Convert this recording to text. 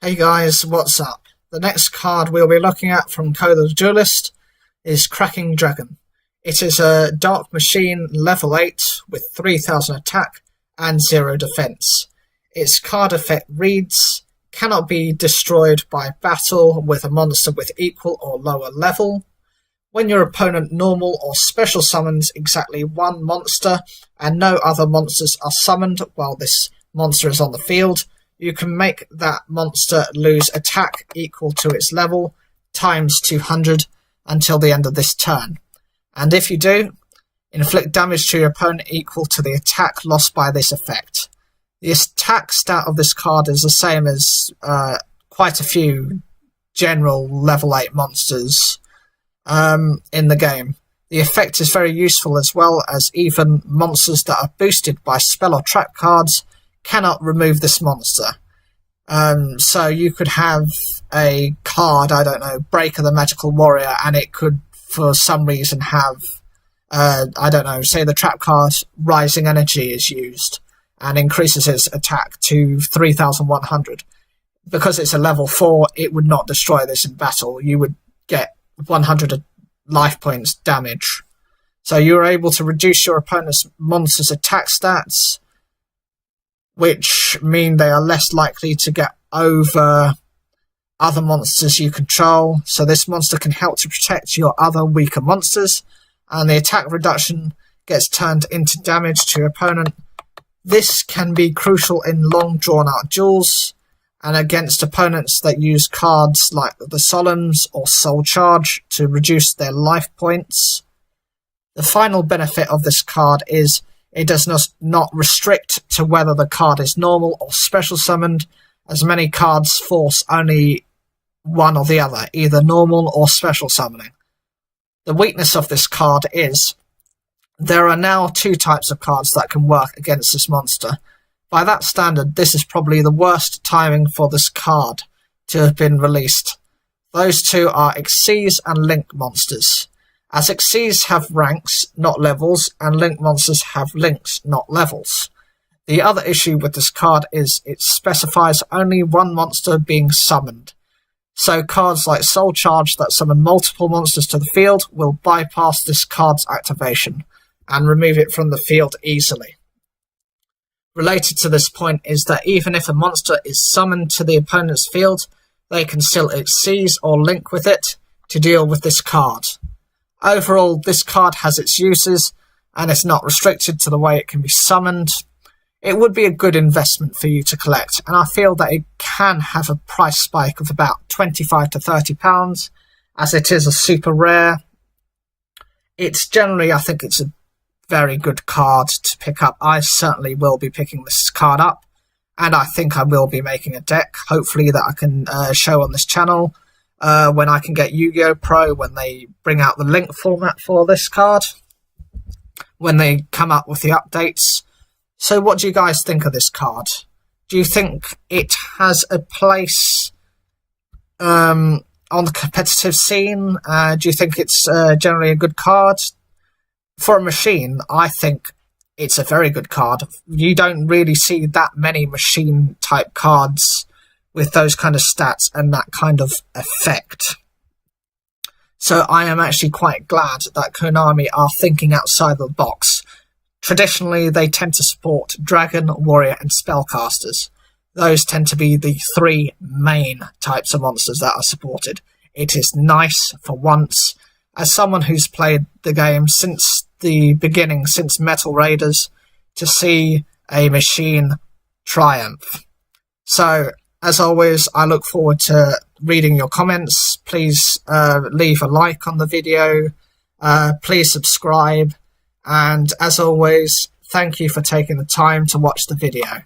Hey guys, what's up? The next card we'll be looking at from the Duelist is Cracking Dragon. It is a Dark Machine level 8 with 3000 attack and 0 defense. Its card effect reads, cannot be destroyed by battle with a monster with equal or lower level. When your opponent normal or special summons exactly one monster and no other monsters are summoned while this monster is on the field, you can make that monster lose attack equal to its level times 200 until the end of this turn. And if you do, inflict damage to your opponent equal to the attack lost by this effect. The attack stat of this card is the same as quite a few general level 8 monsters in the game. The effect is very useful as well, as even monsters that are boosted by spell or trap cards cannot remove this monster. So you could have a card, I don't know, Breaker the Magical Warrior, and it could for some reason have, I don't know, say the trap card Rising Energy is used and increases its attack to 3100. Because it's a level 4, it would not destroy this in battle. You would get 100 life points damage. So you're able to reduce your opponent's monster's attack stats, which mean they are less likely to get over other monsters you control. So this monster can help to protect your other weaker monsters, and the attack reduction gets turned into damage to your opponent. This can be crucial in long drawn out duels and against opponents that use cards like the Solemns or Soul Charge to reduce their life points. The final benefit of this card is it does not restrict to whether the card is normal or special summoned, as many cards force only one or the other, either normal or special summoning. The weakness of this card is there are now 2 types of cards that can work against this monster. By that standard, this is probably the worst timing for this card to have been released. Those 2 are Xyz and Link monsters, as Xyz have ranks, not levels, and Link monsters have links, not levels. The other issue with this card is it specifies only one monster being summoned. So cards like Soul Charge that summon multiple monsters to the field will bypass this card's activation and remove it from the field easily. Related to this point is that even if a monster is summoned to the opponent's field, they can still Xyz or Link with it to deal with this card. Overall, this card has its uses, and it's not restricted to the way it can be summoned. It would be a good investment for you to collect, and I feel that it can have a price spike of about £25 to £30, as it is a super rare. It's generally, I think it's a very good card to pick up. I certainly will be picking this card up, and I think I will be making a deck, hopefully that I can show on this channel. When I can get Yu-Gi-Oh! Pro, when they bring out the link format for this card, when they come up with the updates. So what do you guys think of this card? Do you think it has a place on the competitive scene? Do you think it's generally a good card? For a machine, I think it's a very good card. You don't really see that many machine type cards with those kind of stats and that kind of effect. So I am actually quite glad that Konami are thinking outside the box. Traditionally, they tend to support Dragon, Warrior and Spellcasters. Those tend to be the 3 main types of monsters that are supported. It is nice, for once, as someone who's played the game since the beginning, since Metal Raiders, to see a machine triumph. So, as always, I look forward to reading your comments. Please leave a like on the video. Please subscribe. And as always, thank you for taking the time to watch the video.